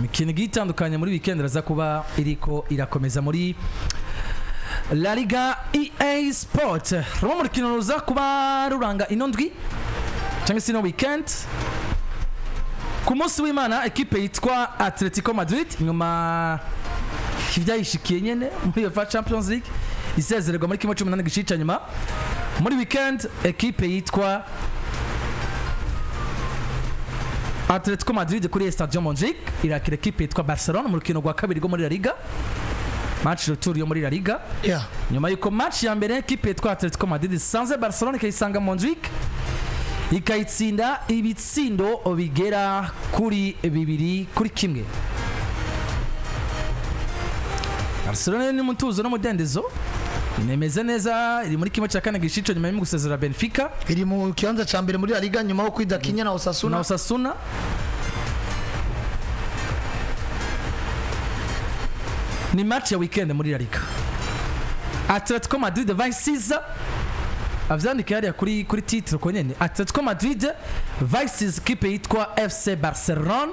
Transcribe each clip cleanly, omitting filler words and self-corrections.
Mikino gitandukanye muri weekend raza kuba iriko irakomeza muri La Liga EA Sport. Rumo murikino ruza kuba ruranga inondwi cyangwa se no weekend. Ku munsi w'Imana equipe yitwa Atletico Madrid nyuma ivyayishikiye nyene muri UEFA Champions League isezererwa muri kimwe 18 gishica nyuma. Muri weekend equipe yitwa Atletico Madrid kuri Stade Montjuic irakira equipe yitwa Barcelona mu rukino rwa kabiri rwo muri La Liga. Match retour yo muri La Liga. Nyuma yuko match ya mbere equipe yitwa Atletico Madrid sanze Barcelona ikayisanga Montjuic ikayitsinda ibitsindo bigera kuri 2-1. Barcelona ni mutuzo no mudendezo inemeze neza iri muri kimwe cya kane gishico nyuma yo gusezera Benfica iri mu kibanza ca mbere muri La Liga nyuma yo kwidakinya na Osasuna. Ni match ya weekend muri La Liga. Atletico Madrid vices avyandika yari kuri titre ko nyene Atletico Madrid vices equipe yitwa FC Barcelona.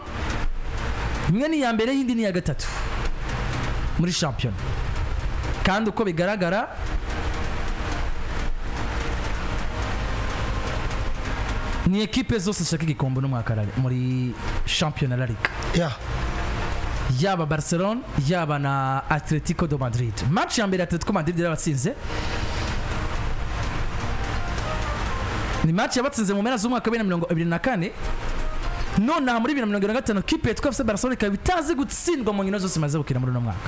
Imwe ni ya mbere yindi ni ya gatatu muri champion. Kandi uko bigaragara ni equipe zose zishaka igikombe no mwaka muri champion La Liga. Yaba Barcelona yaba na Atletico de Madrid. Match ya mbere Atletico Madrid yabatsinze. Ni match yabatsinze mu mpera z'umwaka wa 2024. None muri 2025 kipe yitwa FC Barcelona ikabitaze gutsindwa mu nkino zose maze gukina muri no mwaka.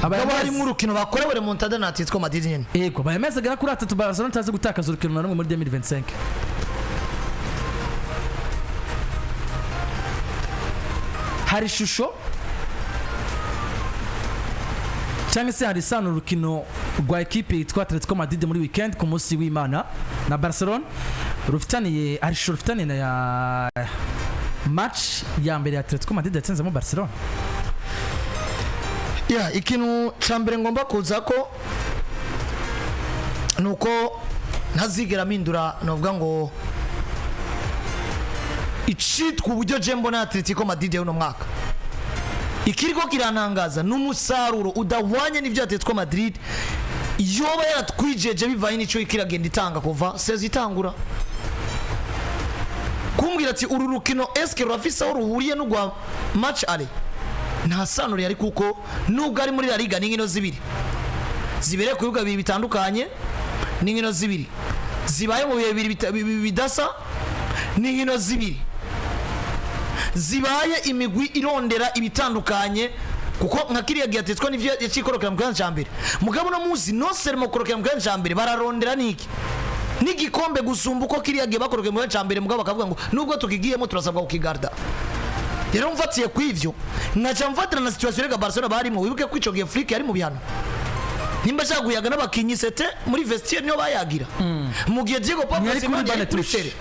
Abari mu rukino bakorewe remontada na Atletico Madrid nyene. Ego bayemeza gara kuri Atletico Barcelona taze gutakaza urukino na rumwe muri 2025. Hari shusho cyangwa se hari sano urukino rwa equipe yitwa Atletico Madrid muri weekend ku munsi w'Imana na Barcelona rufitaniye ari shusho rufitaniye na ya match ya mbere ya Atletico Madrid yatsinze mu Barcelona. Ikintu cyambere ngomba kuza ko nuko ntazigera mindura novuga ngo icitwa uburyo jembo na Atletico Madrid uno mwaka ikiriko kiranangaza n'umusaruro udahwanye n'ivyo Atletico Madrid yoba yaratwijeje bivaye n'ico ikiragenda itanga kuva sezi itangura kumbwira ati uru rukino eske rurafise aho ruhuriye no gwa match ale nta sano yari kuko nubwo ari muri La Liga n'inkino zibiri zibere ku bibuga bibiri bitandukanye n'inkino zibiri zibaye mu bihe bibiri bidasa n'inkino zibiri zibaye imigwi irondera ibitandukanye kuko nka kiriya Atletico nivyo yacikorokera mu kibanza cyambere mugabo no muzi no sermo korokera mu kibanza cyambere bararondera niki n'igikombe gusumba uko kiriya bakorokera mu kibanza cyambere mugabo bakavuga ngo nubwo tukigiyemo turasabwa kukigarda. Rero mfatiye kwivyo nkaca mfatira na situation ya Barcelona barimo wibuke ko ico gihe Flick yari mu bihano nimba cyaguyaga n'abakinyi sete muri vestiaire niyo bayagira mu gihe Diego Pablo Simeone yari kuri tere.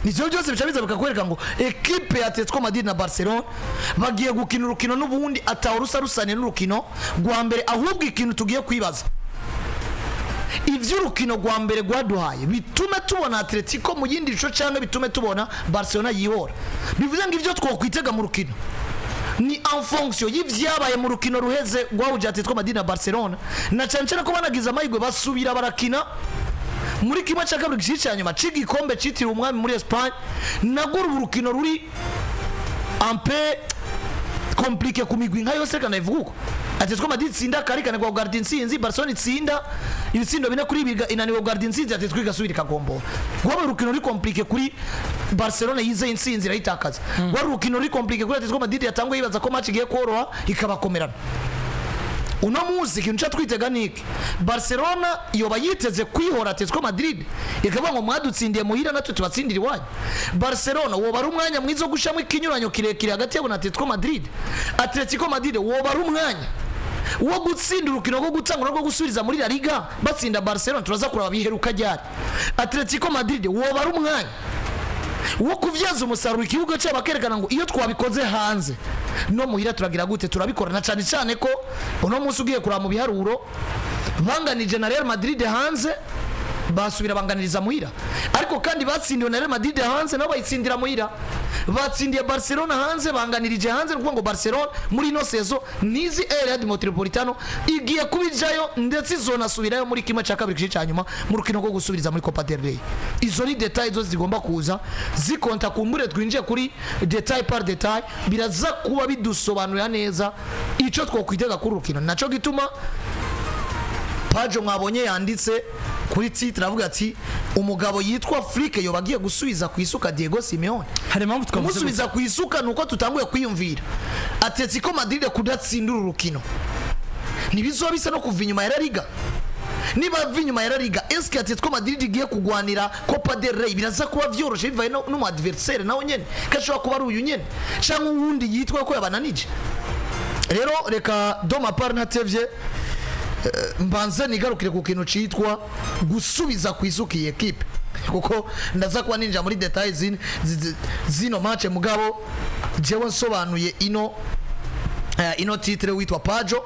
Nivyo byose bicabiza bakakwereka ngo equipe ya Atletico Madrid na Barcelona bagiye gukina urukino n'ubundi atawurusa rusane n'urukino rwa mbere ahubwo ikintu tugiye kwibaza ivyo urukino rwa mbere gwaduhaye bitume tubona Atletico mu yindi rico cyangwa bitume tubona Barcelona yihora bivuze ngo ivyo twokwitega mu rukino ni en fonction y'ivyabaye mu rukino ruheze gwahuje Atletico Madrid na Barcelona na cyane ko banagize amahirwe basubira barakina muri kimwe cya kabiri gishica nyuma c'igikombe citiriwe umwami muri Espagne nagura urukino ruri ampe compliqué ku migwi nka yose kana ivuguko Atletico Madrid tsinda karikane kwa Guardian Sinzi Barcelona tsinda ibitsindo bine kuri biga inaniwe Guardian Sinzi Atletico igasubira ikagombo gwaba urukino ruri compliqué kuri Barcelona yize insinzi irayitakaza gwaba urukino ruri compliqué kuri Atletico Madrid yatangwa yibaza ko match igiye koroha ikabakomerana. Uno muzi ikintu twitega niki Barcelona yoba yiteze kwihora Atletico Madrid ikavuga ngo mwadutsindiye muhira natwe tubatsindira iwanyu. Barcelona woba ari umwanya mwizo gushamo ikinyuranyo kirekire hagati yabo na Atletico Madrid. Atletico Madrid woba ari umwanya wo gutsinda urukino rwo gutangura rwo gusubiriza muri La Liga batsinda Barcelona turaza kuraba biheruka ryari. Atletico Madrid woba ari umwanya wo kuvyaza umusaruro ikibuga cy'abakerekana ngo iyo twabikoze hanze no muhira turagira gute turabikora na cyane ko uno munsi ugiye kuraba mu biharuro banganije na Real Madrid hanze basubira banganiriza muhira ariko kandi batsindiwe na Real Madrid hanze nabo bayitsindira muhira batsindiye Barcelona hanze banganirije hanze nuko ngo Barcelona muri ino sezo nizi Area Metropolitano igiye kubijayo ndetse izonasubirayo muri kimwe cya kabiri cyanyuma mu rukino rwo gusubiriza muri Copa del Rey. Izo ni details zo zigomba kuza zikonta kumbure twinjiye kuri detail par detail biraza kuba bidusobanurira neza ico twokwitega kuri rukino naco gituma Pajo mwabonye yanditse kuri titre avuga ati umugabo yitwa Flick Yoba agiye gusubiza ku isuka Diego Simeone. Hari impamvu twamusubiza ku isuka nuko tutanguye kwiyumvira Atletico Madrid kudatsindura urukino nibizo bisa no kuva inyuma ya La Liga. Niba vinyuma ya La Liga eske Atletico Madrid igiye kugwanira Copa del Rey biraza kuba vyoroshe bivaye no mu adversaire nawo nyene kashobora kuba ari uyu nyene cyangwa uwundi yitwa ko yabananije. Rero reka doma parnatevye mbanze nigarukire ku kintu citwa gusubiza ku isuka iyi equipe kuko ndaza kuba ninja muri details zino match mugabo jewe nsobanuye ino titre witwa Pajo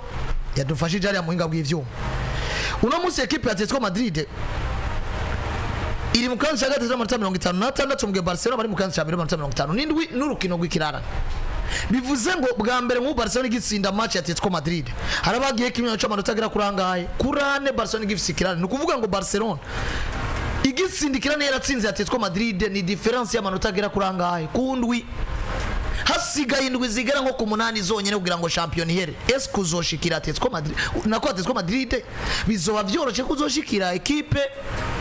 yadufashije ari muhinga bw'ivyuma. Uno munsi equipe ya Atletico Madrid iri mu kanzu hagati y'amanota 56 mu Barcelona bari mu kanzu ya 57 n'urukino rw'ikirarane. Bivuze ngo bwa mbere mu Barcelona igitsinda match ya Atletico Madrid harabagiye kimwe cy'amanota agira kurangaye kurane Barcelona igifise ikirarane no kuvuga ngo Barcelona igitsindikirane yaratsinze Atletico Madrid ni difference y'amanota agira kurangaye kundwi hasigaye indwi zigera nko ku munani zonyene kugira ngo champion here est kuzoshikira Atletico Madrid nako Atletico Madrid bizoba vyoroshe kuzoshikira equipe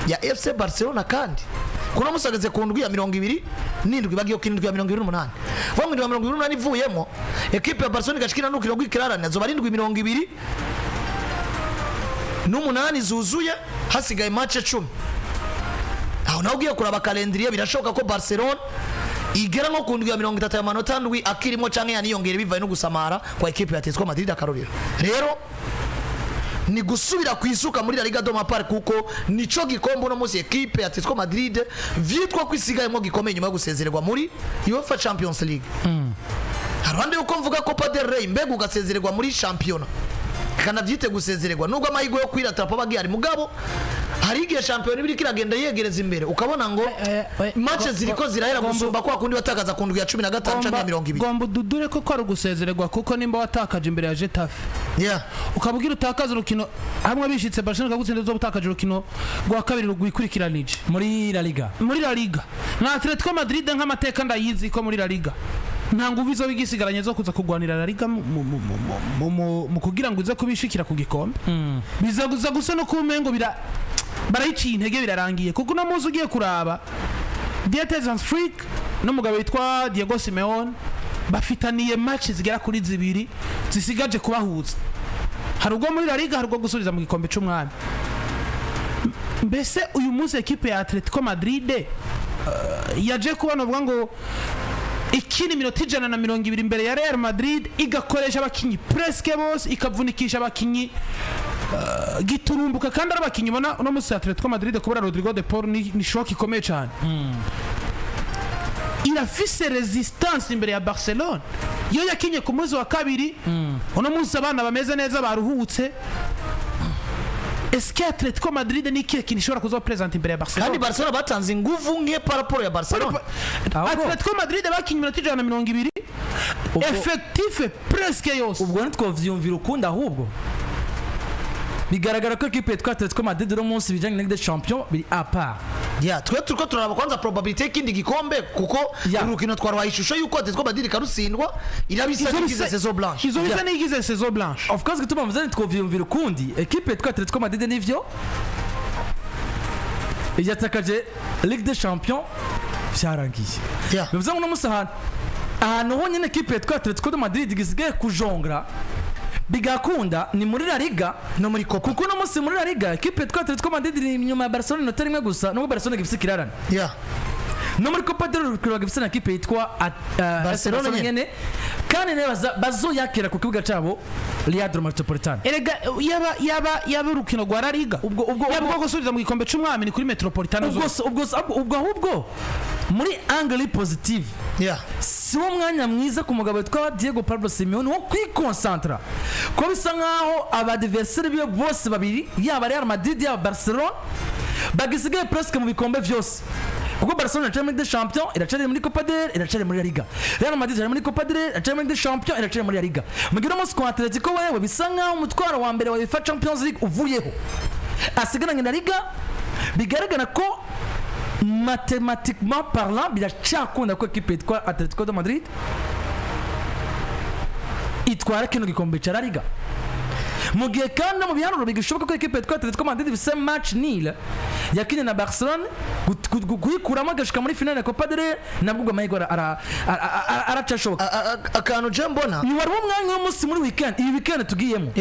ya FC Barcelona kandi kuno musageze ku ndwi ya 20 n'indwi bagiye ku ndwi ya 28 vamwe ya 28 ivuyemo equipe ya Barcelona igashikira n'ukiro gw'ikirarane azoba ari indwi 20 n'umunani zuzuye hasigaye match 10 aho naho ugiye kuraba calendrier birashoboka ko Barcelona igera nko ku ndwi ya 30 y'amanota ndwi akirimo canke yaniyongera bivaye no gusamara kwa equipe ya Atletico Madrid akarorero. Rero ni gusubira kwisuka muri La Liga doma par kuko nico gikombe no munsi equipe ya Atletico Madrid vyitwa kwisigayemo gikomeye nyuma yo gusezererwa muri UEFA Champions League. Harande uko mvuga Copa del Rey mbega ugasezererwa muri championnat kana vyite gusezererwa nubwo amahigo yo kwiratrapo bagiye ari mugabo hari igihe champion ibiri kiragenda yegereza imbere ukabona ngo match ziriko zirahera gusumba kwa kundi watakaza ku ndwi ya 15 canke 20. Gombo dudure ko ari gusezererwa kuko nimba watakaje imbere ya Getafe ukabugira utakaza urukino hamwe bishitse Barcelona kagutsinda zo butakaje urukino rwa kabiri rugwikurikiranije muri La Liga na Atletico Madrid nk'amateka ndayizi ko muri La Liga nta nguvu zo bigisigaranye zo kuza kugwanira La Liga mu kugira ngo ize kubishikira ku gikombe bizaguza gusa no kumengo barayiciye intege birarangiye kuko no muzi ugiye kuraba Dieters Freak no mugabo witwa Diego Simeone bafitaniye match zigera kuri zibiri zisigaje kubahuza hari ubwo muri La Liga hari ubwo gusubiriza mu gikombe c'umwami. Mbese uyu munsi equipe ya Atletico Madrid yaje kubona vuga ngo ikini minota 120 imbere ya Real Madrid igakoresha abakinyi presque bose ikavunikisha abakinyi giturumbuka kandi arabakinyi bona no musi Atletico Madrid kubura Rodrigo de Paul ni shock ikomeye cyane. Irafise resistance imbere ya Barcelona yo yakinye ku munsi wa kabiri uno munsi abana bameze neza baruhutse. Est-ce que Atletico Madrid ni kiye kinishobora kuzo present imbere ya Barcelona kandi Barcelona batanze inguvu nke par rapport ya Barcelona. Atletico Madrid bakinye minota 120 effectif presque yose ubwo ntitwovyumvira ukunda ahubwo bigaragara ko equipe yitwa Atletico Madrid ro munsi bijanye na champion biri apa twe turiko turaraba kwanza probability kindi gikombe kuko urukino twarwaye ishusho yuko Atletico Madrid karusindwa irabisa n'igize saison blanche izo bisa n'igize saison blanche of course gituma mvuze ntitwovyumvira ukundi equipe yitwa Atletico Madrid nivyo yatakaje Ligue des Champions vyarangiye bivuze ngo no musahana ahantu honyine equipe yitwa Atletico Madrid gisigaye kujongra bigakunda ni muri La Liga no muri Copa kuko no musi muri La Liga equipe twa Atletico Madrid ni nyuma ya Barcelona nota rimwe gusa no Barcelona gifise kirarana no muri Copa del Rey gifise na equipe yitwa Barcelona nyene kandi ne bazoyakira ku kibuga cabo Area Metropolitano erega yaba urukino rwa La Liga ubwo gusubiza mu gikombe c'umwami ni kuri Metropolitano ubwo muri angle positive si wo mwanya mwiza ku mugabo witwa Diego Pablo Simeone wo kwikonsantra ko bisa nkaho abadversaire biyo bose babiri yaba Real Madrid yaba Barcelona bagisigaye presque mu bikombe vyose kuko Barcelona iracari muri des champions iracari muri Copa del Rey iracari muri La Liga Real Madrid iracari muri Copa del Rey iracari muri des champions iracari muri La Liga mugira umunsi kwa Atletico wewe bisa nkaho umutwaro wa mbere wa UEFA Champions League uvuyeho asigaranye na Liga bigaragara ko mathématiquement parlant biracakunda ko equipe yitwa Atletico de Madrid itwara kino gikombe ca La Liga mu gihe kandi mu biharuro bigishoboka ko equipe yitwa Atletico Madrid bise match nil yakinye na Barcelona kuyikuramo agashika muri finale ya Copa del Rey nabwo amahirwe aracashoboka akantu je mbona ni wari umwanya w'umunsi muri weekend iyi weekend tugiyemo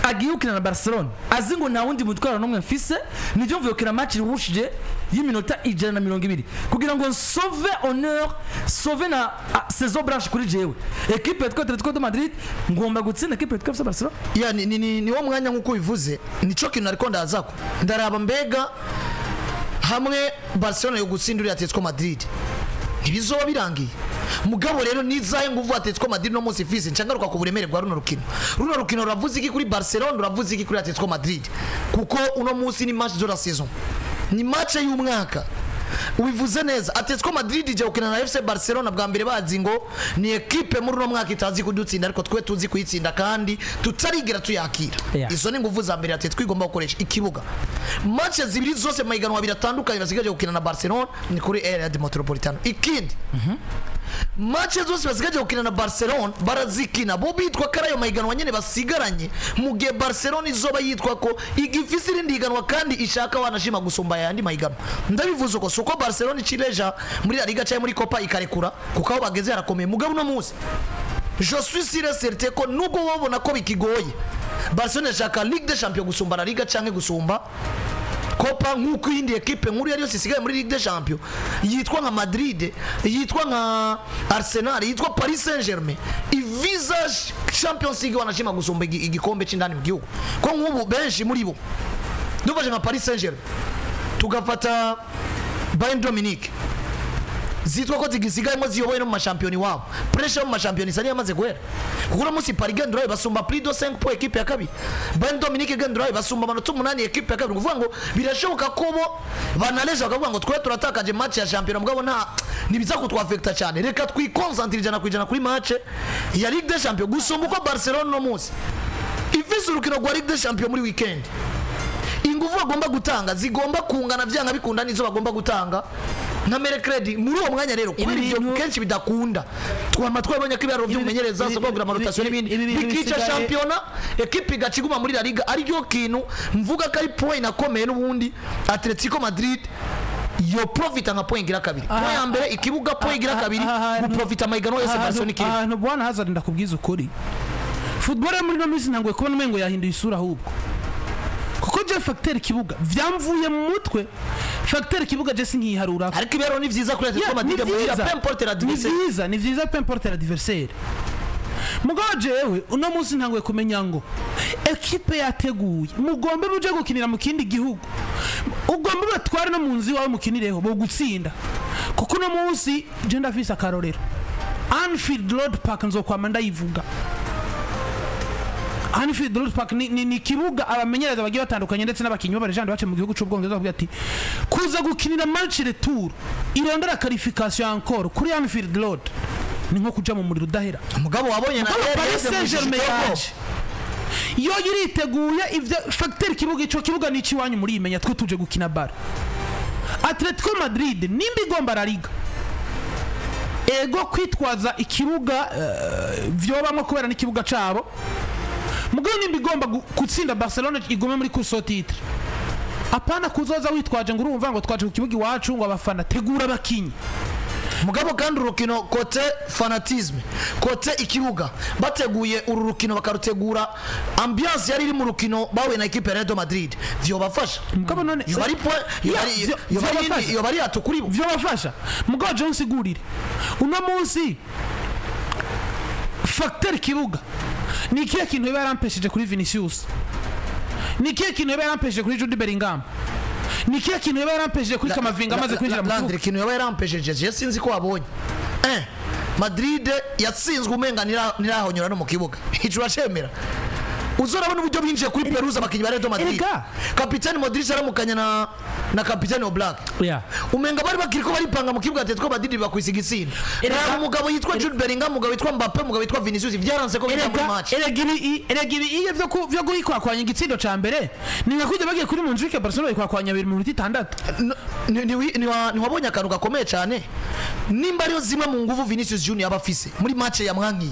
Agiye ukina na Barcelona azi ngo nta wundi mutwaro n'umwe mfise nivyo mvuye ukina match irushije y'iminota 120 kugira ngo sauve honneur sauve na saison blanche kuri jewe equipe yitwa Atletico de Madrid ngomba gutsinda equipe yitwa Barcelona ni wo mwanya nkuko bivuze nico kintu ariko ndazako ndaraba mbega hamwe Barcelona yo gutsindira Atletico Madrid ntibizoba birangiye mugabo rero nizaye nguvu Atletico Madrid no munsi fise ncangaruka ku buremere bwa runo rukino ruravuze iki kuri Barcelona ruravuze iki kuri Atletico Madrid kuko uno munsi ni match de la saison ni match y'umwaka ubivuze neza Atletico Madrid ije ukina na FC Barcelona bwa mbere bazi ngo ni equipe muri uno mwaka itazi kudutsinda ariko twe tuzi kuyitsinda kandi tutarigira tuyakira izo ni nguvu za mbere Atletico igomba gukoresha ikibuga match zibiri zose mahiganwa biratandukanye basigaje gukina na Barcelona ni kuri Area Metropolitano ikindi match zose basigaje gukina na Barcelona barazikina bo bitwa karayo mahiganwa nyene basigaranye mu gihe Barcelona izoba yitwa ko igifise irindi higanwa kandi ishaka wanashima gusumba yandi mahiganwa ndabivuze ko suko Barcelona ikireja muri La Liga cyangwa muri Copa ikarekura kuko aho bageze harakomeye mugabo no munsi je suis sûr et certain ko nugo wabona ko bikigoye Barcelona ishaka Ligue des Champions gusumba La Liga cyangwa gusumba Copa nk'uko indi equipe nkuru yari yose isigaye muri Ligue des Champions yitwa nka Madrid yitwa nka Arsenal yitwa Paris Saint-Germain ivisage Champions League wanashima gusumba igikombe c'indani mu gihugu ko nk'ubu benshi muri bo duvaje nka Paris Saint-Germain tugafata Bayern Dominique zitwa ko zigisigayemo ziyoboye no mu mashampioni wabo pressure mu mashampioni sari yamaze guhera kuko no musi Paris Gendroy basumba plus de 5 points equipe ya kabiri Bayern Dominique Gendroy basumba amanota 8 equipe ya kabiri kuvuga ngo birashoboka ko bo banaleje bakavuga ngo twe turatakaje match ya champion mugabo nta nibiza kutwafecta cyane reka twikoncentrije na kwijana kuri match ya Ligue des Champions gusumba uko Barcelona no musi ifise urukino rwa Ligue des Champions muri weekend inguvu bagomba gutanga zigomba kungana vyanga bikunda nizo bagomba gutanga na Mercredi muri uwo mwanya rero kuri ibyo kenshi bidakunda twama twabonye ko ibaro by'umumenyereza so kugira amarotation n'ibindi bikica championnat equipe igaciguma muri La Liga ari ryo kintu mvuga ko ari point nakomeye n'ubundi Atletico Madrid yo profita nka point gira kabiri point ya mbere ikibuga point gira kabiri guprofita maigano yose Barcelona ikiri ahantu bwana Hazard ndakubwiza ukuri football muri no minsi ntangwe kubona umengo yahinduye isura ahubwo kuko je facteur kibuga vyamvuye mu mutwe facteur kibuga je sinkiharura ariko ibero ni vyiza kuri Atletico Madrid muri la peu importe l'adversaire ni vyiza peu importe l'adversaire mugabo jewe uno munsi ntangwe kumenya ngo equipe yateguye mugombe buje gukinira mu kindi gihugu ugombe batware no munzi wawe mukinireho bo gutsinda kuko uno munsi je ndafisa karorero Anfield Road Park nzokwama ndayivuga Anfield Road Park ni kibuga abamenyereza bagiye batandukanye ndetse n'abakinyi b'abarejande bace mu gihugu c'Ubwongereza bavuga ati kuza gukinira match retour irondera qualification encore kuri Anfield Road ni nko kuja mu muriro udahera mugabo wabonye na Paris Saint-Germain yo yiriteguye ivyo facteur kibuga ico kibuga ni ciwanyu muri imenya twe tuje gukina bar Atletico Madrid nimba igomba La Liga ego kwitwaza ikibuga vyobamwe kubera n'ikibuga cabo mugabo nimba igomba gutsinda Barcelona igume muri course au titre apana kuzoza witwaje ngo urumva ngo twaje ku kibuga iwacu ngo abafana tegura bakinyi mugabo kandi urukino kote fanatisme kote ikibuga bateguye uru rukino bakarutegura ambiance yari iri mu rukino bawe na equipe ya Real Madrid vyo bafasha mugabo none yo bari atukuri vyo bafasha mugabo John sigurire uno munsi facteur kibuga ni kiye kintu yaba yarampesheje kuri Vinicius ni kiye kintu yaba yarampesheje kuri Jude Bellingham ni kiye kintu yaba yarampesheje kuri Kamavinga amaze kwinjira mu kibuga kintu yaba yarampesheje je sinzi ko wabonye Madrid yatsinzwe umenga nirahonyora no mu kibuga icura cemera uzorabona uburyo binjiye kuri Peruza abakinyi ba Real Madrid Erega. kapitani Modric aramukanya na kapitani Oblak Yeah. umenga bari bakiriko baripanga mu kibuga Atletico Madrid bakwisiga isinda era umugabo yitwa Jude Bellingham umugabo yitwa Mbappe umugabo yitwa Vinicius byaranze ko bijya muri match Eregibi iyo vyo guhikwakwanya igitsindo ca mbere ni nakujya bagiye kuri Montjuic Barcelona ikwakwanya 2 minutes 6 ntiwabonye akantu gakomeye cyane nimba ariyo zimwe mu nguvu Vinicius Junior abafise muri match ya mwangiye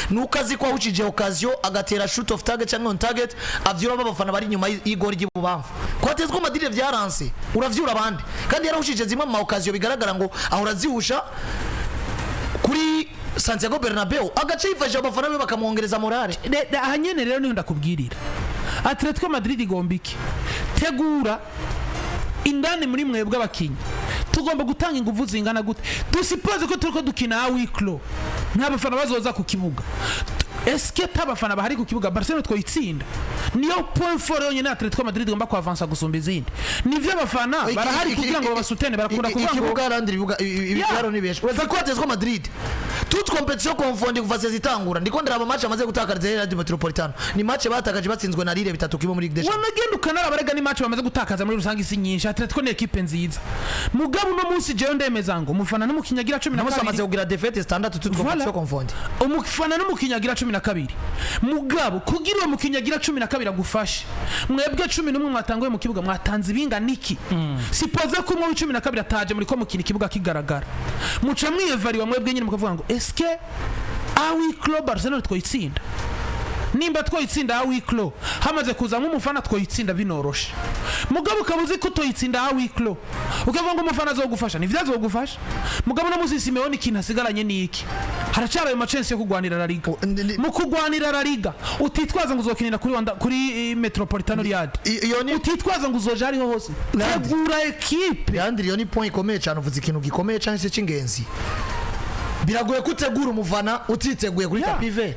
nukazi kwa ucije occasion agatera shoot of target cyangwa on target avyura abafana bari nyuma y'igori ry'ububamfu kwa Atletico Madrid byaranse uravyura abandi kandi yarahushije zimwe mu occasion bigaragara ngo ahora zihusha kuri Santiago Bernabeu agace yifashe abafana be bakamwongereza morale ahanyene rero niho ndakubwirira Atletico Madrid igomba iki tegura indani muri mwebwe abakinyi tugomba gutanga ingufu zingana gute dusipoze ko turiko dukina wiklo ntabafana bazoza ku kibuga eske tabafana bahari ku kibuga Barcelona twoyitsinda niyo point fort yonyine Atletico Madrid igomba ku avancer gusumba izindi nivyo abafana barahari kugira ngo babasutene barakunda kuvuga ngo ikibuga arandira ibigaro nibesha uretse ko Atletico Madrid toute competition confondue kuva zitangura ndiko ndaraba match amaze gutakariza Real Metropolitano ni match batakaje batsinzwe na Lille 3 kibo muri Ligue des Champions wamagenda ukanara barega ni match bamaze gutakaza muri rusange isi nyinshi Atletico ni equipe nziza mugabo no munsi jewe ndemeza ngo umufana n'umukinyagira 12 namusa amaze kugira defete standard toute competition confondue umufana n'umukinyagira 12 mugabo kugira uwo mukinyagira 12 agufashe mwebwe 11 mwatanguye mu kibuga mwatanze ibinga niki sipoze ko mu 12 ataje muri ko mukina ikibuga kigaragara muca mwiyevariwa mwebwe nyine mukavuga ngo eske awi club Barcelona twoyitsinda nimba twoyitsinda awi club hamaze kuza nk'umufana twoyitsinda binoroshe mugabo kabuze ko toyitsinda awi club ukavuga ngo umufana azogufasha ni vyazo gufasha mugabo no muzi Simeone ikintu asigaranye niki haracyari ayo chance yo kugwanira La Liga mu kugwanira La Liga utitwaza ngo uzokinira kuri Metropolitano Riyad utitwaza ngo uzoja ariho hose tegura equipe yandi iyo ni point ikomeye cyane uvuze ikintu gikomeye cyane se cy'ingenzi biragoye kutegura umufana utiteguye kuri tapive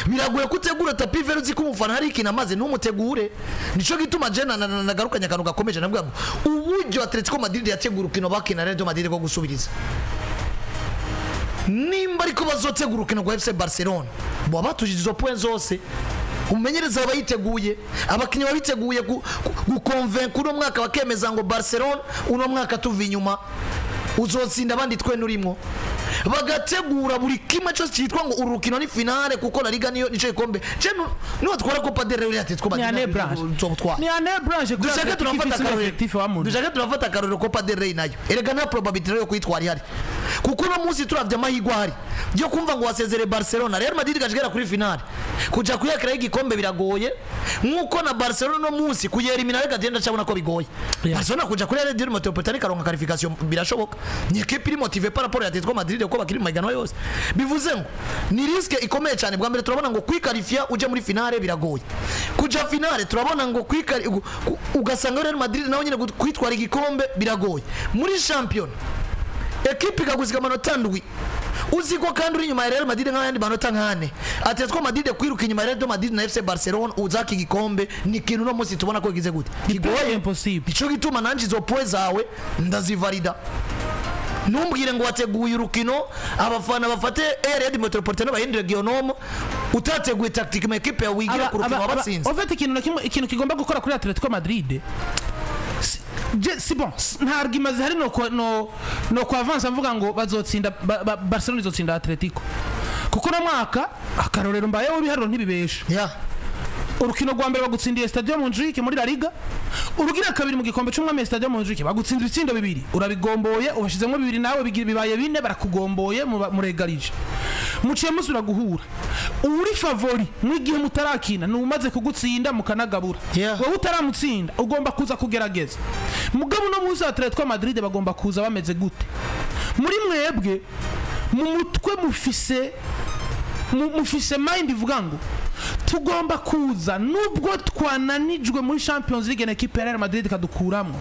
biragoye kutegura tapive uzi ko umufana hari ikintu amaze n'umutegure nico gituma jena nagarukanya akantu gakomeje navuga ngo uburyo Atletico Madrid yategura ukino bakina Real Madrid ko gusubiriza nimba ariko bazotegura ukino kwa FC Barcelona bo batujije izo point zose umenyereza abayiteguye abakinyi babiteguye gukonvaincre uno mwaka bakemeza ngo Barcelona uno mwaka tuva inyuma uzotsinda abandi twe nurimo bagategura buri kimwe cyose cyitwa ngo urukino ni finale kuko La Liga niyo nico ikombe ceno no twara Copa del Rey Atletico Madrid ni ane branche dushaka turafata karoro Copa del Rey nayo erega nta probability yo kwitwara ihari kuko no munsi turavye amahigwa hari byo kumva ngo wasezere Barcelona Real Madrid gashigera kuri finale kuja kuyakira igikombe biragoye nkuko na Barcelona no munsi kuyera iminale gatenda cyabona ko bigoye Barcelona kuja kuri Real Metropolitano karonka qualification birashoboka ni equipe iri motive par rapport à Atletico Madrid ko bakiri mu maganwa yose bivuze ngo ni riske ikomeye cyane bwa mbere turabona ngo kwikarifia uje muri finale biragoye kuja finale turabona ngo ugasanga Real Madrid nawe nyine kwitwara igikombe biragoye muri champion equipe ikaguzika amanota ndwi uziko kandi uri nyuma ya Real Madrid nk'ayandi manota nkane Atletico Madrid kwiruka inyuma ya Real Madrid na FC Barcelona uzaki igikombe ni kintu no munsi tubona ko gize gute kigoye impossible ico gituma nanje izo poe zawe ndazivalida numbwire ngo wateguye urukino abafana bafate Real Metropolitano bahindure Guillaume utateguye tactique mu equipe ya wigira ku rukino wabatsinze en fait ikintu kigomba gukora kuri Atletico Madrid si bon nta argument zihari no kwa avance mvuga ngo bazotsinda Barcelona izotsinda Atletico kuko no mwaka akarorero mbayeho bihariro ntibibesha urukino rwa mbere bagutsindiye Stadium Montjuic muri La Liga urugira kabiri mu gikombe cy'umwami Stadium Montjuic bagutsindira itsindo bibiri urabigomboye ubashizemo bibiri nawe bibaye bine barakugomboye muregarije muciye musura guhura uri favori mu gihe mutarakina numaze kugutsinda mukanagabura wowe utaramutsinda ugomba kuza kugerageza mugabo no muzi Atletico Madrid bagomba kuza bameze gute muri mwebwe mu mutwe mufise mind ivuga ngo tugomba kuza nubwo twananijwe muri Champions League na equipe ya Real Madrid kadukuramo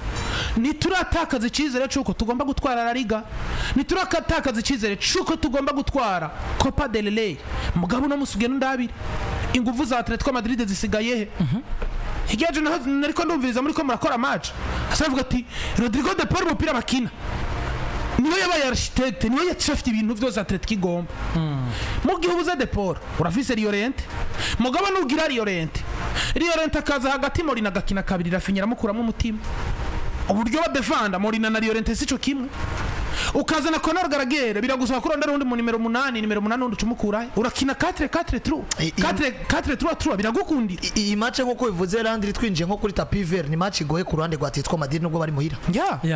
nituratakaza icyizere cyuko tugomba gutwara La Liga nituratakaza icyizere cyuko tugomba gutwara Copa del Rey mugabo no musugeno ndabiri ingufu za Atletico Madrid zisigaye he higaje nariko ndumviriza muri ko murakora match asavuga ati Rodrigo de Paul mupira bakina niwe yabaye architect niwe yacafite ibintu byose Atletico igomba mu gihe ubuze de Paul urafise Llorente mugabo nugira Llorente Llorente akaza hagati Molina agakina kabiri Rafinha aramukuramo umutima uburyo badefanda Molina na Llorente sico kimwe ukazana Conor Gallagher biragusaba kurondera undi mu nimero 8 undi ucumukura urakina 4-4-3 biragukundira iyi match nko bivuze Landry twinjiye nko kuri tapis vert ni match igoye ku ruhande rwa Atletico Madrid nubwo bari muhira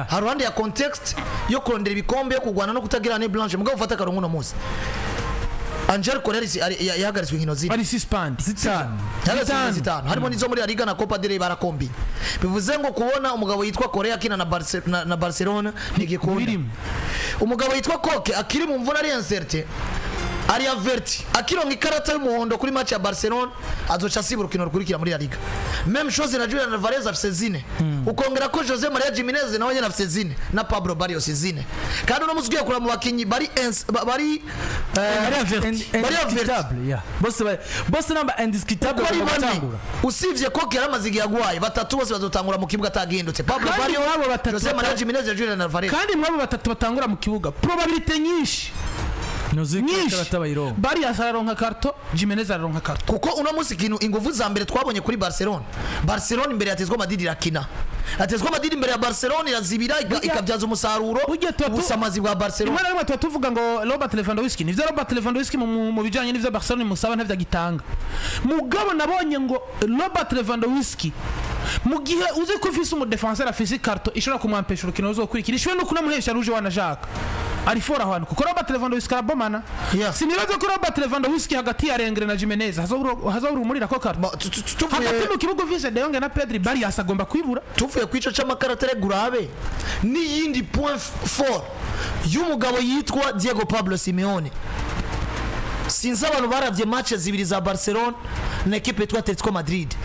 hari ruhande ya context yo kurondera ibikombe yo kugwana no kutagira ne blanche mugabo ufata karongo no muzi Angel Correris yahagaritswe inkino ziri ari suspend zitanu harimo nizo muri La Liga na Copa del Rey barakombi bivuze ngo kubona umugabo yitwa Korea akina na Barcelona nigikunda umugabo yitwa Koke akiri mu mvura ari inserte ari averti akironga ikarata y'umuhondo kuri match ya Barcelona azoca sibura ukino rukurikira muri La Liga même chose na Julian Alvarez afise zine ukongera ko Jose Maria Jimenez nawe nyene afise zine na Pablo Barrios zine kandi uno musugiye kura mu bakinyi bari averti bose namba indiscutable batangura usivye ko yaramaze igiyagwaye batatu bose bazotangura mu kibuga tagindutse Pablo Barrios Jose Maria Jimenez na Julian Alvarez kandi mwabo batatu batangura mu kibuga probability nyinshi bari asaronka karto Jimenez aronka karto kuko uno musi kintu inguvu za mbere twabonye kuri Barcelona imbere ya Atletico Madrid irakina Atletico Madrid imbere ya Barcelona irazibira ikabyaza umusaruro ubusamazi bwa Barcelona imana rimwe tuvuga ngo Robert Lewandowski nivyo Robert Lewandowski mu bijanye n'ivyo Barcelona musaba ntavyo gitanga mugabo nabonye ngo Robert Lewandowski mu gihe uzi ko ufise umu defenseur afise karto ishobora kumwampesha urukino ruzokurikira ishwe no kunamuhesha ruje wanashaka ari fora hano kuko Robert Lewandowski arabomana sinibaza ko Robert Lewandowski hagati ya Rengre na Jimenez hazobura umurira ko karto hagati mu kibugo vise De Jong na Pedri bari asagomba kwibura tuvuye kwico c'amakaratere gurabe n'iyindi point fort y'umugabo yitwa Diego Pablo Simeone sinzi abantu baravye matches zibiri za Barcelona na equipe yitwa Atletico Madrid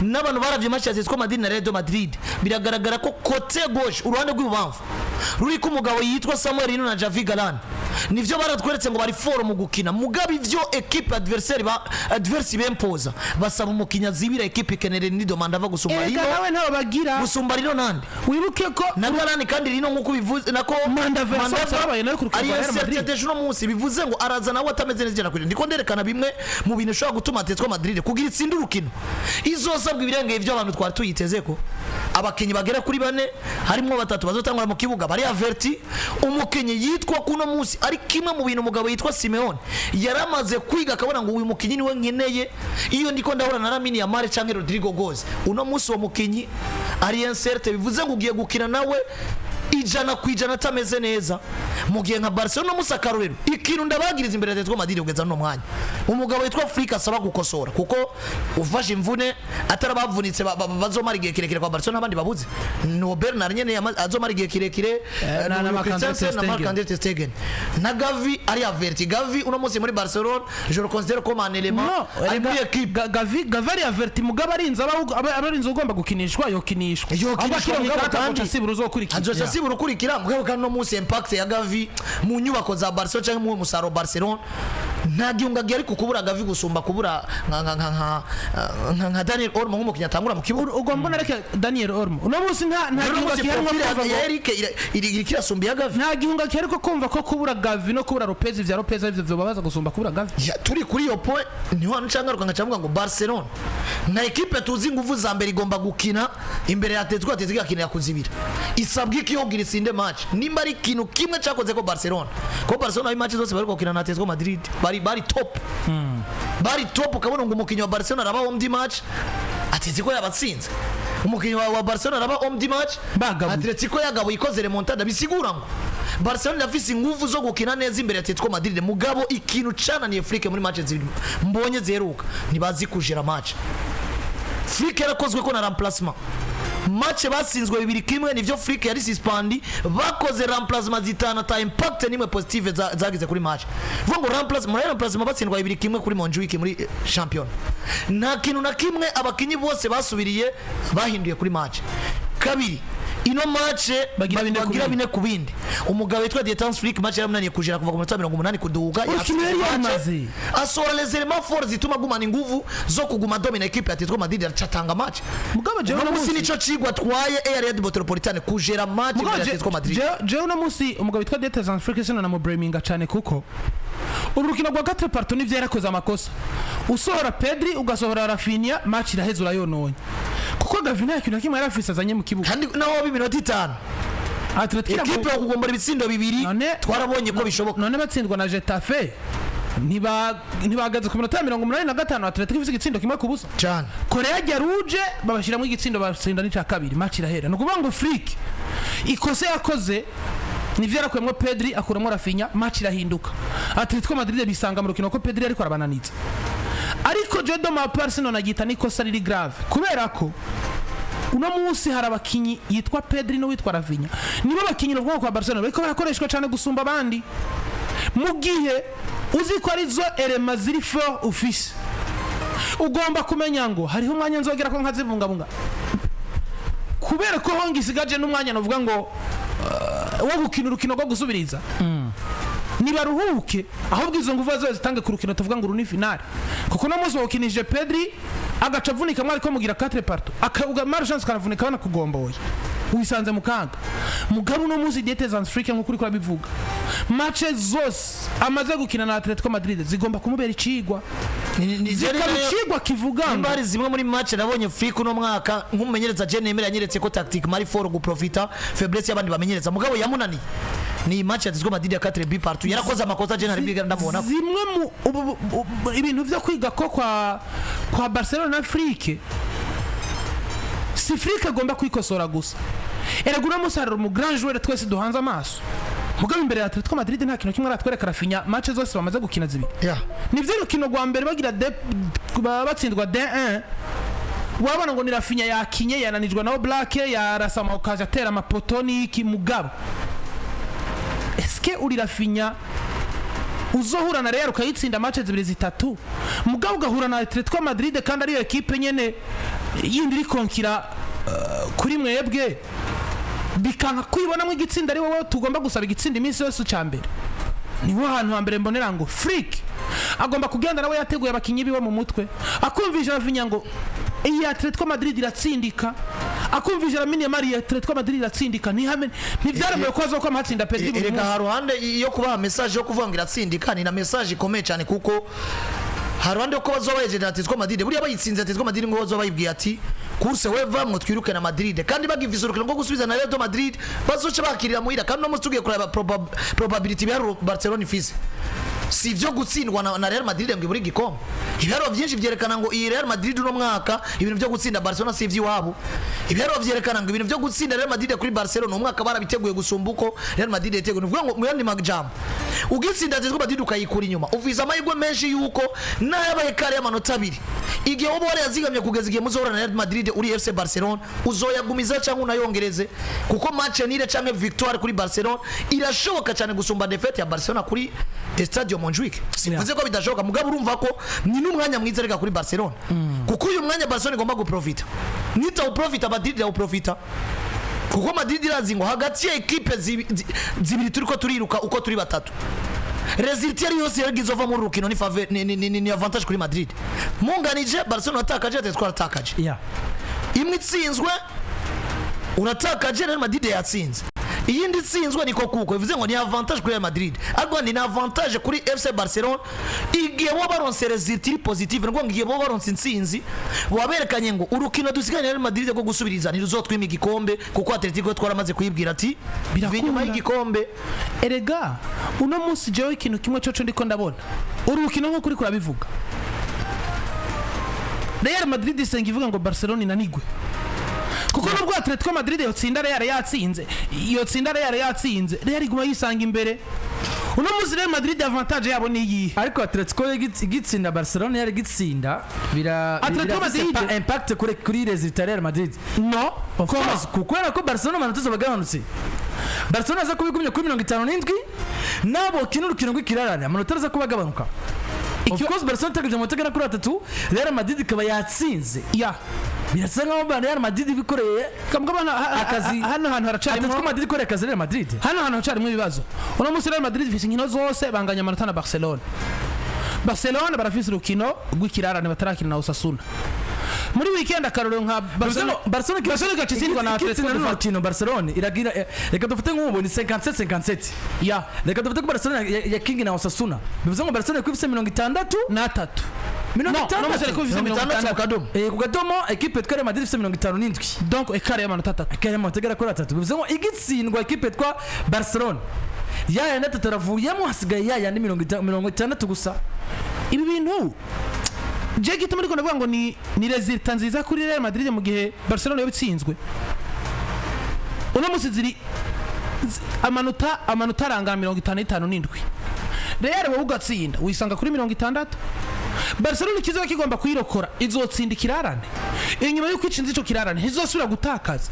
n'abantu baravye match ya Atletico Madrid na Real Madrid biragaragara ko côté gauche uruhande rw'ibubamfu ruri ko umugabo yitwa Samuel Ino na Javi Galan nivyo baratweretse ngo bari foro mu gukina mugabo ivyo equipe adversaire bempoza basaba umukinya zibira equipe kenere ni demanda va gusumba Ino nawe nabo bagira gusumba Ino nande wibuke ko na Galan kandi Ino nkuko bivuze nako manda babaye nayo kurukira Real Madrid ari no munsi bivuze ngo araza nawe atameze neza kuri ndiko nderekana bimwe mu bintu ushobora gutuma Atletico Madrid kugira itsinde urukino izosabwa ibirenge ivyo abantu twari tuyiteze ko abakinyi bagera kuri bane harimo batatu bazotangura mu kibuga bari averti umukinyi yitwa kuno munsi ari kimwe mu bintu umugabo yitwa Simeone yaramaze kwiga akabona ngo uyu mukinyi niwe nkeneye iyo ndiko ndahura na Lamine Yamal canke Rodrigo Goes uno munsi wo mukinyi ari inserte bivuze ngo ugiye gukina nawe ijana kwijana atameze neza mu gihe nka Barcelona musakarorero ikintu ndabagiriza imbere ya Atletico Madrid ugeza no mwanya umugabo yitwa Afrika asaba gukosora kuko ufashe imvune atarabavunitse bazomara igihe kirekire kwa Barcelona abandi babuze no Bernard nyene azomara igihe kirekire na Marc-André ter Stegen na Gavi ari averti Gavi uno munsi muri Barcelona je le considère comme un élément muri équipe Gavi ari averti mugabo abarinze ugomba gukinishwa yokinishwa urukurikira mugabo kandi no munsi impact ya Gavi mu nyubako za Barcelona cyangwa mu musaro Barcelona nta gihungagiye ariko kubura Gavi gusumba kubura nka Daniel Olmo nk'umukinya atangura mu kibuga ugomba nareke Daniel Olmo uno munsi nta gihungagiye ya Eric irikira sumbi ya Gavi nta gihungagiye ariko kumva ko kubura Gavi no kubura Lopez vya Lopez arivyo babaza gusumba kubura Gavi turi kuri yo point ni hano cangaruka ngacavuga ngo Barcelona na equipe tuzi nguvu za mbere igomba gukina imbere ya Atletico akinira kuzibira isabwe iki yogira isinde match nimba ari kintu kimwe cyakoze ko Barcelona ayi match zose bari gukina na Atletico Madrid bari top bari top ukabona ngo umukinyi wa Barcelona araba home match Atletico yabatsinze umukinyi wa Barcelona araba home match Atletico yagabo ikoze remontada bisigura ngo Barcelona yafise inguvu zo gukina neza imbere ya Atletico Madrid mugabo ikintu cana ni Afrique muri match zibiri mbonye zeruka nibazi kujira match Afrique yarakozwe ko na remplacement match basinzwe 2-1 nivyo Afrique yari suspendi bakoze remplacement zitana ta impact nimwe positive zagize kuri match vuga ngo remplacement batsindwa 2-1 kuri Montjuic muri champion nta kintu na kimwe abakinyi bose basubiriye bahinduye kuri match kabiri ino match bagira bine kubindi umugabo witwa Dietan's Flick match yaramunaniye kujira kuva ku 180 kuduga yamaze asora les éléments forts zituma gumana inguvu zo kuguma domina equipe ya Atletico Madrid aracatanga match mugabo je no musi nico cigwa twaye Real Metropolitane kujera match ya Atletico Madrid je no musi umugabo witwa Dietan's Flick sino na mo Breminga cyane kuko urukino rwa gatre parto nivyo yarakoze amakosa usohora Pedri ugasohora Rafinha match iraheze urayononye kuko Rafinha ikintu kimwe yarafise azanye mu kibuga kandi naho b'iminota 5 Atletico ekipe yo kugombora ibitsindo bibiri twarabonye ko bishoboka none batsindwa na Getafe ntibagaze ku minota 85 Atletico ifise igitsindo kimwe ku busa cyane Korea ya Rouge babashiramo igitsindo batsinda n'icya kabiri match irahera no kuvuga ngo Flick ikose yakoze nivyo yarakwemwe Pedri akuramo Rafinha match irahinduka Atletico Madrid bisanga mu rukino ko Pedri ariko arabananitse ariko Jodo ma Arsenal nagita nikosa riri grave kubera ko uno munsi hari abakinyi yitwa Pedri no witwa Rafinha nibo bakinyi no kwa Barcelona bariko barakoreshwa cyane gusumba abandi mu gihe uzi ko ari zo elema ziri for office ugomba kumenya ngo hariho umwanya nzogera ko nkazibungabunga kubera ko hongisigaje n'umwanya novuga ngo wo gukina urukino rwo gusubiriza nibaruhuke ahubwo izo nguvu zo zitange ku rukino tuvuga ngo runi finale kuko no munsi wakinije Pedri agaca avunika mwari ko mugira 4 parto akaugama chance kanavunika bana kugomboye wisanze mukanga mugabo no munsi diete Afrique nko kuri bivuga matches zose amaze gukina na Atletico Madrid zigomba kumubera icigwa zikabicigwa kivuga ngo ari zimwe muri match nabonye Afrique no mwaka nk'umumenyereza je nemera yanyeretse ko tactique mari for guprofita faiblesse y'abandi bamenyereza mugabo yamunani ni match Atletico Madrid ya 4 partout yarakoze amakosa je nari ndamubona zimwe mu ibintu byo kwiga ko kwa Barcelona Afrique si Afrique agomba kwikosora gusa eragura musaruro mu grand joueur twese duhanze amaso mugabo imbere ya Atletico Madrid nta kintu kimwe aratwereka Rafinha match zose bamaze gukina zibi nivyo rukino rwa mbere bagira batsindwa D1 wabana ngo ni Rafinha yakinye yananijwe na Black yarasama ukaje atera amapotoni iki mugabo eske uri Rafinha uzohura na Real ukayitsinda match zibiri zitatu mugabo ugahura na Atletico Madrid kandi ariyo equipe nyene yindi iri konkira kuri mwebwe bikanka kwibona mu igitsinda ari wowe tugomba gusaba igitsinda iminsi yose cyambere niho hantu hambere mbonera ngo Flick agomba kugenda nawe yateguye abakinyi biwe mu mutwe akumvisha Rafinha ngo iyi Atletico Madrid iratsindika akumvisha Lamine Yamal Atletico Madrid iratsindika ntivyaramuye ko azo ko amatsinda Pedri reka haruhande yo kubaha message yo kuvuga ngo iratsindika ni na message ikomeye cyane kuko haruhande ko bazobayeje Atletico Madrid buriya bayitsinze Atletico Madrid ngo bazobayibwiye ati kurse weva mwo twiruke na Madrid kandi bagivisa urukino ngo gusubiza na Real Madrid bazoca bakirira muhira kandi no mustugiye kuraba probability ya Barcelona ifise si ivyo gutsindwa na Real Madrid ngo iburi gikombe ibiharo byinshi byerekana ngo iyi Real Madrid no mwaka ibintu byo gutsinda Barcelona si ivy'iwabo ibiharo byerekana ngo ibintu byo gutsinda Real Madrid kuri Barcelona umwaka barabiteguye gusumbuko Real Madrid yateguye nuvuga ngo muyandi majambo ugitsinda Atletico Madrid ukayikura inyuma uviza amahirwe menshi yuko nayabaye kare y'amanota 2 igihe ubo wari yazigamye kugeza igihe muzohora na Real Madrid uri FC Barcelona uzoyagumiza cyangwa unayongereze kuko match nire cyangwa victoire kuri Barcelona irashoboka cyane gusumba defete ya Barcelona kuri Estadio Montjuic sivuze ko bidashoboka mugabo urumva ko ni n'umwanya mwiza reka kuri Barcelona kuko uyu mwanya Barcelona igomba guprofita nita uprofita Madrid ya uprofita kuko Madrid irazingo hagati ya equipe zibiri turiko turiruka uko turi batatu resultat yose yarigizova mu rukino ni faveur ni avantage kuri Madrid munganije Barcelona atakaje Atletico atakaje imwe itsinzwe uratakaje Real Madrid yatsinze iyindi tsinzwe niko kuko bivuze ngo ni avantage kuri Real Madrid ariko ni avantage kuri FC Barcelona igihe bo baronse result positive ngo ngiye bo baronse intsinzi waberekanye ngo urukino dusiganye Real Madrid ko gusubiriza ni ruzotwima igikombe kuko Atletico twaramaze kuyibwira ati binyuma y'igikombe erega uno munsi jewe ikintu kimwe cyo ndiko ndabona urukino nko kuri kurabivuga Real Madrid isenga ivuga ngo Barcelona inanigwe kuko nubwo Atletico Madrid yotsinda Real yatsinze Real iguma yisanga imbere uno munsi Real Madrid avantage yabo ni iyi ariko Atletico igitsinda Barcelona yari gitsinda bira impact kuri resultat Real Madrid no of course kuko ko Barcelona manatuzo bagabanutse Barcelona za kubigumye kuri 57 nabo kinurukino gwikirarane amanota za kubagabanuka of course Barcelona tagaje mutagana kuri 3 Real Madrid ikaba yatsinze birasa nkaho Real Madrid bikoreye kamugabana akazi hano hantu haracarimo Atletico Madrid koreye akazi Real Madrid hano hantu haracarimo ibibazo uno munsi Real Madrid ifise inkino zose banganya amanota na Barcelona barafise urukino gwikirarane batarakina na Osasuna muri weekend akarorero nka Barcelona gatsindwa na Atletico Barcelona iragira reka dufate nk'ubu ni 57 ya reka dufate ko Barcelona ya King na Osasuna bivuze ngo Barcelona kwifise 63 ku gadomo equipe twere Madrid ifise 57 donc ekare y'amanota 3 ekare y'amanota agera kuri 3 bivuze ngo igitsindwa equipe twa Barcelona yaya natatu aravuyemo hasigaye yaya ni 60 gusa. Ibi bintu je gituma ariko ndavuga ngo ni resultat nziza kuri Real Madrid mu gihe Barcelona yabitsinzwe. Uno musi ziri amanota aranga 57 Real wowe ugatsinda wisanga kuri 60. Barcelona kizoba kigomba kwirokora izotsinda kirarane inyuma yo kwichinza ico kirarane hizosubira gutakaza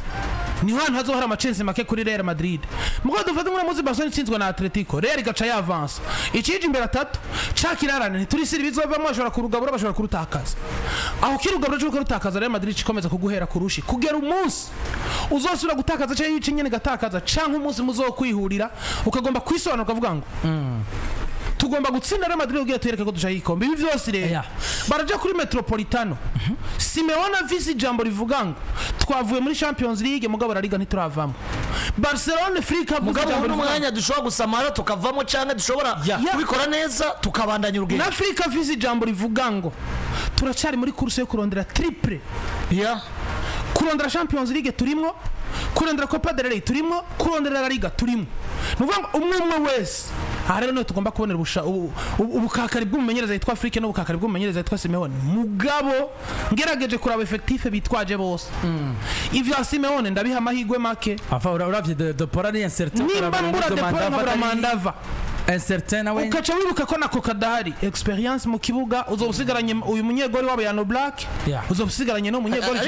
ni hantu hazohara amachense make kuri Real Madrid. Mugo dufate muri muzi Barcelona itsinzwe na Atletico Real igaca ya avance ikije imbere 3 ca kirarane turisiri bizovamo bashobora kurugabura bashobora kurutakaza aho kirugabura cyo kurutakaza Real Madrid ikomeza kuguhera kurushi kugera umunsi uzosubira gutakaza cyo yici nyene gatakaza canke umunsi muzokwihurira ukagomba kwisobanura ukavuga ngo tugomba gutsinda Real Madrid ugiye tuyereka ko dushaye ikombe ibi vyose rero baraja kuri Metropolitano Simeone visi jambo rivuga ngo twavuye muri Champions League mugabo Liga ntituravamo Barcelona Afrika mugabo n'umwanya dushobora gusamara tukavamo cyane dushobora kubikora neza tukabandanya urugendo na Afrika visi jambo rivuga ngo turacari muri course yo kurondera triple kurondera Champions League turimo kurondera Copa del Rey turimo kurondera La Liga turimo nuvuga umwe wese rero no tugomba kubonera ubukakari bw'umumenyereza yitwa Afrique no ubukakari bw'umumenyereza yitwa Simeone mugabo ngerageje kuraba effectif bitwaje bose ivyo Simeone ndabiha amahigwe make afa uravye de porari incertain nimba mbura de porari mandava incertain nawe ukaca wibuka ko nako kadahari experience mu kibuga uzobusigaranye uyu munyegori wabo Yano Black uzobusigaranye no munyegori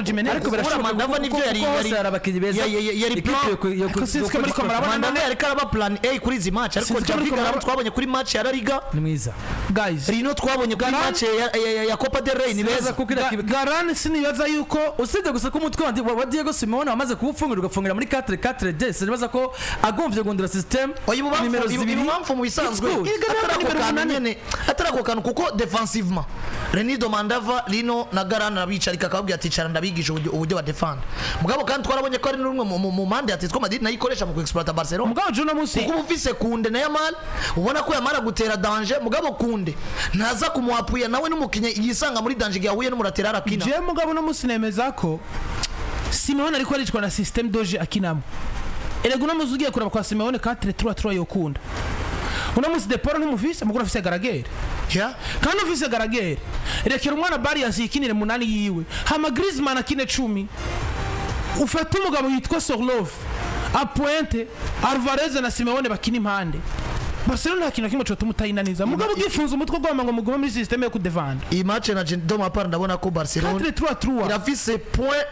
Jimenez ariko birashobora mandava nivyo yari abakinyi beza yari yari karaba plan A kuri izi match ariko Javiga twabonye kuri match ya La Liga ni mwiza guys rino twabonye kuri match ya Copa del Rey ni beza Garane sinibaza yuko usibye gusa ko umutwe wa Diego Simeone wamaze kuwufungira ugafungira muri 4-4-2 sinibaza ko agomvye gundura system impamvu mu bisanzwe atarako kantu kuko defensivement Renido Mandava Lino na Garana nabicarika akababwira ati cara ndabigisha uburyo ba defend mugabo kandi twarabonye ko ari n'umwe mu mande ya Atletico Madrid nayikoresha mu kuexploiter Barcelona mugabo Juno musi kuko ufise Kunde na Yamal ubona ko Yamal gutera danger mugabo Kunde ntaza kumuapuya nawe n'umukinye yisanga muri danger yahuye n'umuratera arakina je mugabo no musi nemeza ko Simeone ariko aricwa na system doje akinamo Erego no muzugiye kuraba kwa Simeone 4-3-3 yokunda. Uno musi Deporo ntumufise mugura afise Garagere. Kandi ufise Garagere. Rekera umwana Barriers ikinire munani yiwe. Hama Griezmann akine 10. Ufata umugabo yitwa Sorlov. Apointe Alvarez na Simeone bakina impande. Barcelona hakina kimwe cyo tumutayinaniza. Mugabo gifunza umutwe gwama ngo muguma muri system yo kudefend. Iyi match na Doma par ndabona ko Barcelona 4-3-3 irafise point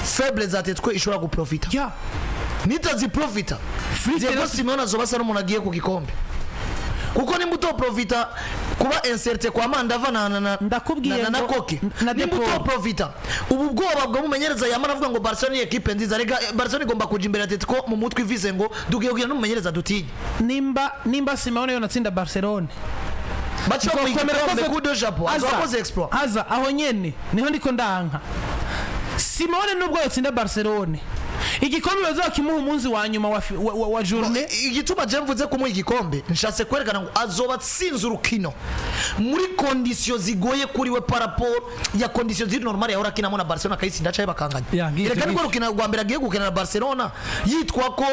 faible za Atletico ishobora guprofita. Nitazi profita Diego Simeone azobasa n'umuntu agiye ku gikombe kuko nimbuto profita kuba inserte kwa Mandava na Koke nimbuto profita ubu bwoba bwo mumenyereza yamara avuga ngo Barcelona ni equipe nziza rega Barcelona igomba kuja imbere Atletico mu mutwe ivize ngo dugiye kugira n'umumenyereza dutinye nimba Simeone yonatsinda Barcelona bacho kuyikomera ku de Japon azakoze exploit aza aho nyene niho ndiko ndanka Simeone nubwo yatsinda Barcelona igikombe bazakimuha umunsi wa nyuma wa journée igituma je mvuze ko mu igikombe nshatse kwerekana ngo azoba tsinze urukino muri conditions zigoye kuri we par rapport ya conditions ziri normal ya urakinamo na Barcelona kayisinda caye bakanganya reka niko rukina rwa mbere agiye gukina na Barcelona yitwa ko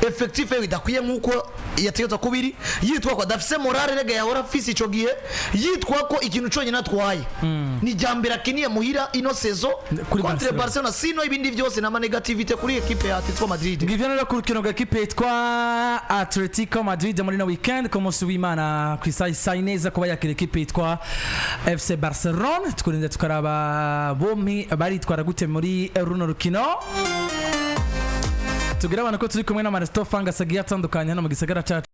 effectif idakwiye nkuko yategetswe kubiri yitwa ko dafise morale rega ya ora fisi ico gihe yitwa ko ikintu cyo nyina twaye ni jambera kiniye muhira ino saison contre Barcelona sino ibindi byose na negativite kuri equipe ya Atletico Madrid ngivyo no kurukino ga equipe yitwa Atletico Madrid muri na weekend ko musi w'Imana kwisai neza kuba yakira equipe yitwa FC Barcelona tukurinda tukaraba bombi baritwara gute muri runo rukino tugira abana ko turi kumwe na Maresto Fanga sagiye atandukanye hano mu gisagara cyacu